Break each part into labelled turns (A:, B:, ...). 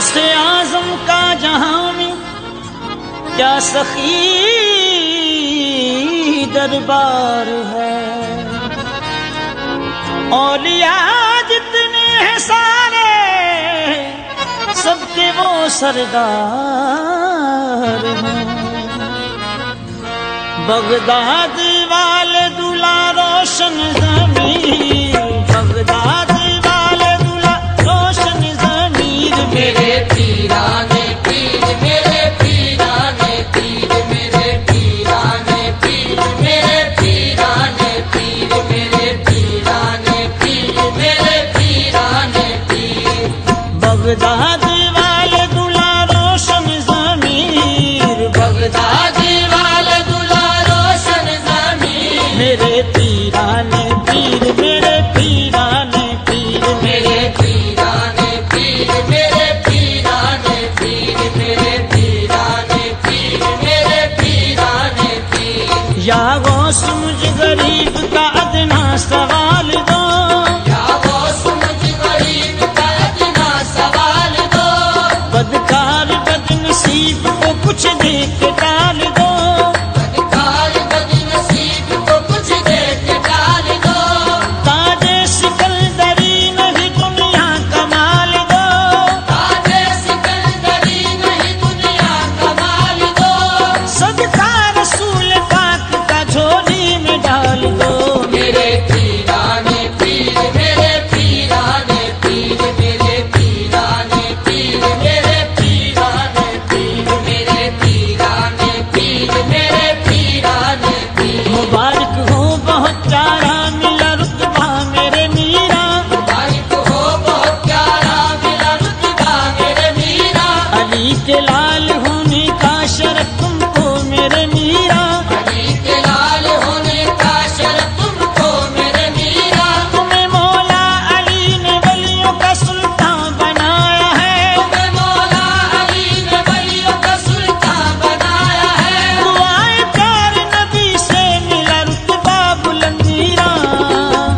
A: गौसे आजम का जहां में क्या सखी दरबार है। औलिया जितने हैं सारे सबके वो सरदार हैं। बगदाद वाले दूल्हा रोशन ज़मीर, बगदाद वाले दूल्हा रोशन ज़मीर।
B: मेरे पीराने पीर, मेरे पीराने पीर, मेरे पीराने पीर, मेरे पीराने पीर, मेरे पीराने पीर, मेरे पीराने पीर।
A: बगदाद वाले दूल्हा रोशन ज़मीर,
B: बगदाद वाले दूल्हा रोशन ज़मीर।
A: मेरे पीराने पीर, मेरे पीराने पीर,
B: मेरे पीराने पीर, मेरे पीराने पीर, मेरे पीराने पीर, मेरे पीराने पीर।
A: या गौस मुझ गरीब का अदना सवाल दो,
B: या गौस मुझ गरीब का अदना सवाल दो।
A: बदकार बदनसीब को कुछ दे के टाल दो,
B: बदकार बदनसीब को कुछ दे के टाल दो।
A: ताजे सिकंदरी नहीं दुनिया कमाल दो,
B: ताजे सिकंदरी नहीं दुनिया कमाल दो।
A: सदका रसूल पाक का झोली में डाल दो।
B: मेरे पीराने पीर, मेरे पीराने पीर, मेरे पीराने पीर, मेरे पीराने पीर, मेरे पीराने पीर, मेरे पीराने पीर।
A: मुबारक हो बहुत प्यारा मिला रुतबा मेरे मीरा,
B: मुबारक हो बहुत प्यारा मिला रुतबा मेरे मीरा।
A: अली के लाल होने का शरफ तुमको मेरे मीरा।
B: अली के लाल होने का शरफ तुमको मेरे मीरा।
A: तुम्हें मौला अली ने वलियों का सुल्तान बनाया है,
B: तुम्हें मौला अली ने वलियों का सुल्तान बनाया है।
A: दुआए प्यार नबी से मिला रुतबा बुलंदीरा।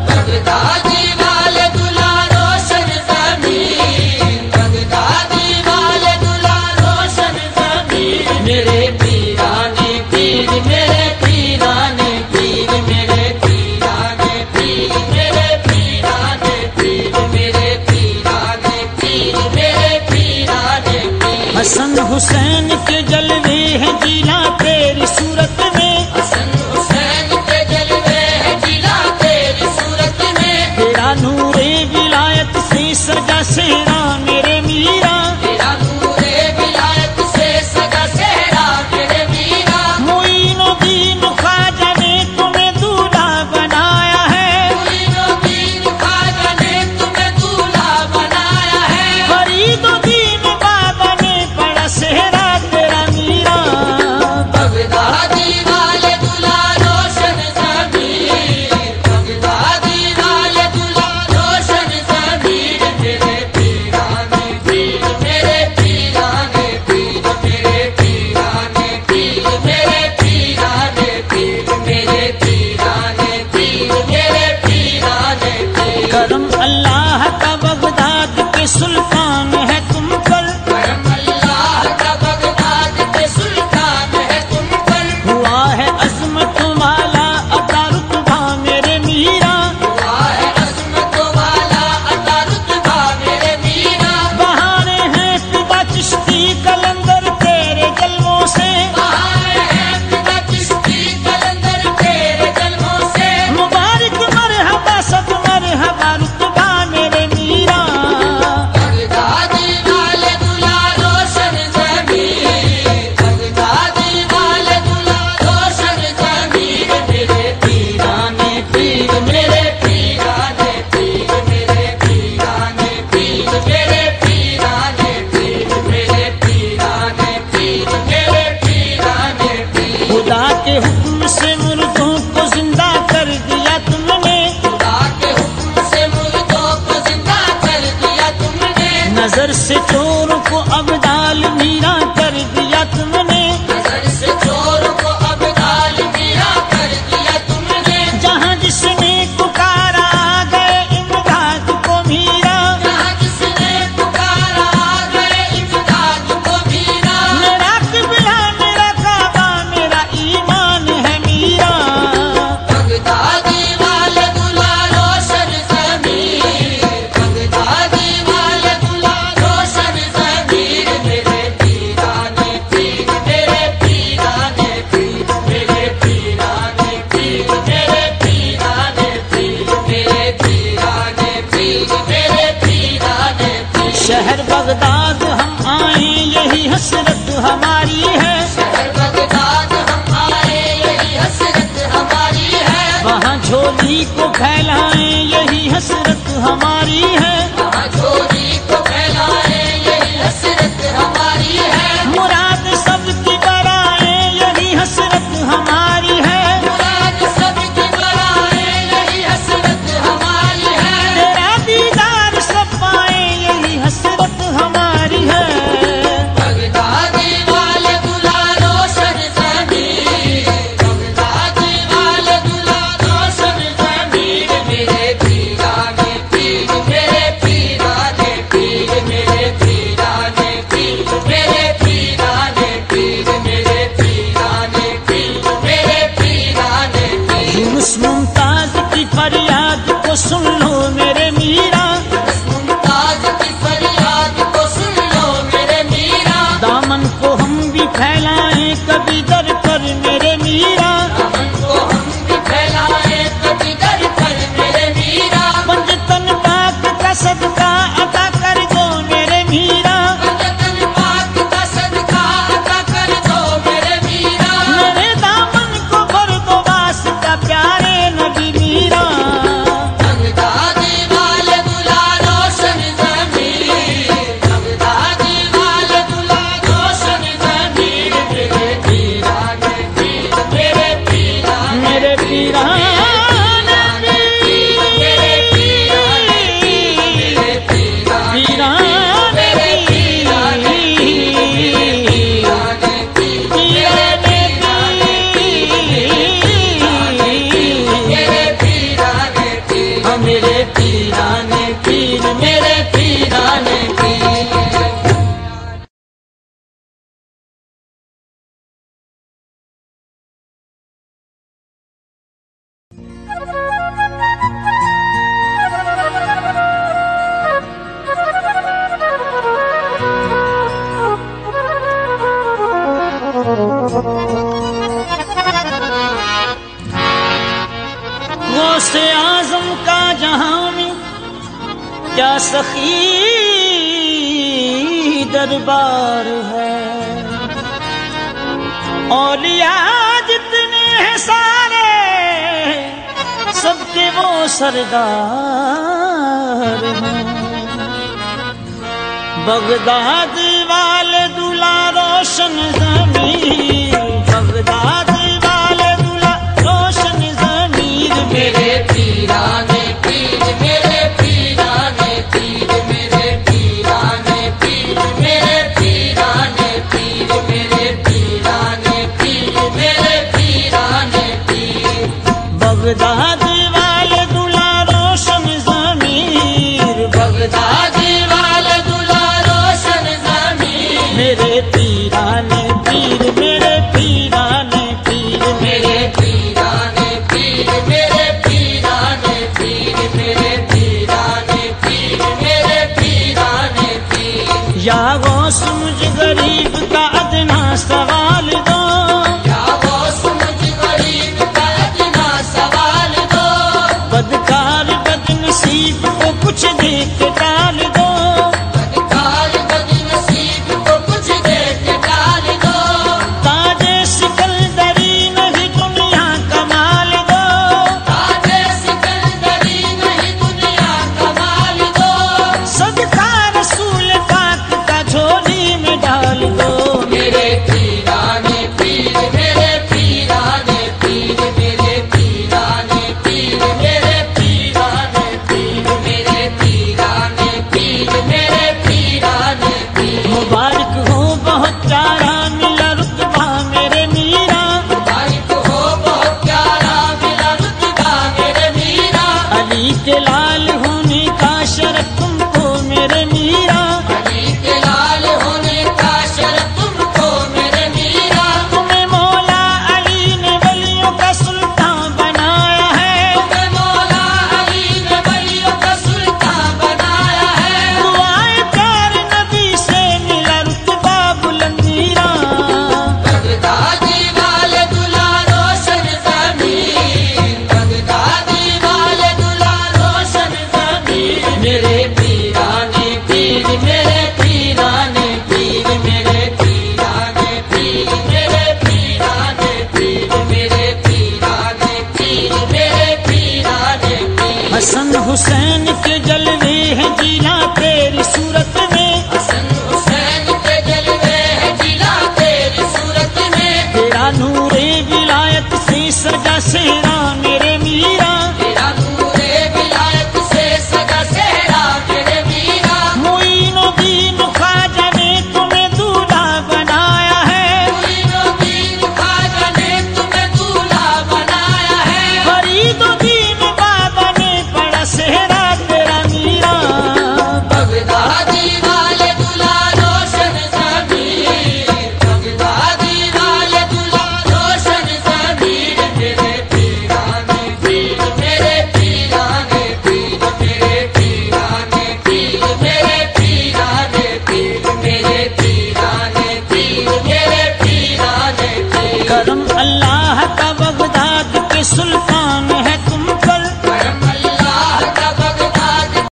B: बगदादी वाले दूल्हा रोशन ज़मीर, बगदादी वाले दूल्हा रोशन ज़मीर। मेरे पीराने पीर, मेरे पीराने पीर, मेरे पीराने पीर, मेरे पीराने पीर, मेरे पीराने पीर, मेरे पीराने पीर।
A: हसन हुसैन के जलवे हैं जिला तेरी सूरत में,
B: हसन हुसैन के जलवे हैं जिला तेरी सूरत में।
A: तेरा नूरे विलायत से सजा सेहरा मेरे मीरा।
B: तेरा नूरे विलायत से सजा सेहरा मेरे मीरा।
A: मोइनुद्दीन ख्वाजा ने तुम्हें दूल्हा बनाया है,
B: मोइनुद्दीन ख्वाजा ने तुम्हें दूल्हा बनाया है।
A: फरीदुद्दीन बाबा ने पड़ा सेहरा तेरा मीरा।
B: बगदादी वाले दूल्हा रोशन ज़मीर, बगदादी वाले दूल्हा रोशन ज़मीर। मेरे पीराने पीर, मेरे पीराने पीर, मेरे पीराने पीर, मेरे पीराने पीर, मेरे पीराने पीर, मेरे पीराने पीर।
A: करम अल्लाह का बगदाद के सुल्तान है तुम पर,
B: करम अल्लाह का बगदाद के सुल्तान है तुम पर।
A: हुआ है अज़मत वाला अता रुतबा मेरे मीरा।
B: हुआ है अज़मत वाला अता रुतबा मेरे मीरा।
A: बहारे हैं फिदा चिश्ती कलंदर तेरे जलवों से,
B: बहार है फिदा चिश्ती कलंदर तेरे जलवों से।
A: मुबारक मरहबा सब मरहबा रुतबा मेरे मीरा।
B: बगदादी वाले दूल्हा रोशन ज़मीर, बगदादी वाले दूल्हा रोशन ज़मीर। मेरे पीराने पीर, मेरे पीराने पीर, मेरे पीराने पीर, मेरे पीराने पीर, मेरे पीराने पीर, मेरे पीराने पीर।
A: खुदा के हुक्म से मुर्दों को जिंदा कर दिया तुमने,
B: खुदा के हुक्म से मुर्दों को जिंदा कर दिया तुमने।
A: नजर से चोरों को अबदाल मीरा कर दिया तुमने।
B: नजर से चोरों को अबदाल मीरा कर दिया तुमने।
A: जहाँ जिसने पुकारा आ गए इमदाद को मीरा,
B: जहाँ जिसने पुकारा आ गए
A: शहर बगदाद हम आए यही हसरत हमारी है,
B: शहर बगदाद हम आए यही हसरत हमारी है,
A: वहाँ झोली को फैलाएं यही हसरत हमारी है,
B: वहाँ झोली को फैलाए यही हसरत हमारी है,
A: मुराद सबकी बराए यही हसरत हमारी है,
B: मुराद सबकी बराए यही हसरत हमारी है,
A: तेरा दीदार सब पाए यही हसरत हमारी है।
B: बगदादी वाले दुला रोशन ज़मीर, बगदादी वाले दुला रोशन ज़मीर, मेरे पीराने पीर, मेरे पीराने पीर, मेरे पीराने पीर, मेरे पीराने पीर, मेरे पीराने पीर, मेरे पीराने पीर।
A: यूनुस मुमताज की फरियाद को सुन लो मेरे मीरा,
B: मुमताज की फरियाद को सुन लो मेरे मीरा,
A: दामन को हम भी फैलाएं कभी दर पर मेरे मीरा,
B: दामन को हम भी फैलाए कभी दर पर मेरे मीरा,
A: पंजतन पाक का सदका अता कर दो मेरे मीरा,
B: पंजतन पाक का सदका अता कर दो मेरे मीरा,
A: मेरे दामन को भर दो वास्ता प्यारे नबी मीरा।
B: बगदादी वाले दुला रोशन ज़मीर, बगदादी वाले दुला रोशन ज़मीर, मेरे पीराने पीर, मेरे पीराने
A: मेरे पीरा
B: मेरे पीराने पीर, मेरे पीराने मेरे पीराने पीर, मेरे पीराने पीर।
A: गौसे आजम का जहां में क्या सखी दरबार है, औलिया जितने हैं सारे सबके वो सरदार हैं। बगदाद वाले दुला रोशन ज़मीर, बगदाद वाले दुला रोशन ज़मीर,
B: मेरे पीराने पीर, मेरे पीराने पीर, मेरे पीराने पीर, मेरे पीराने पीर, मेरे पीराने पीर, मेरे पीराने पीर।
A: बगदाद वाले दुला रोशन ज़मीर,
B: बगदादी वाले दुला रोशन ज़मीर,
A: मेरे पीराने पीर, मेरे पीराने पीर,
B: मेरे पीराने पीर, मेरे पीराने पीर, मेरे पीराने पीर, मेरे पीराने पीर।
A: या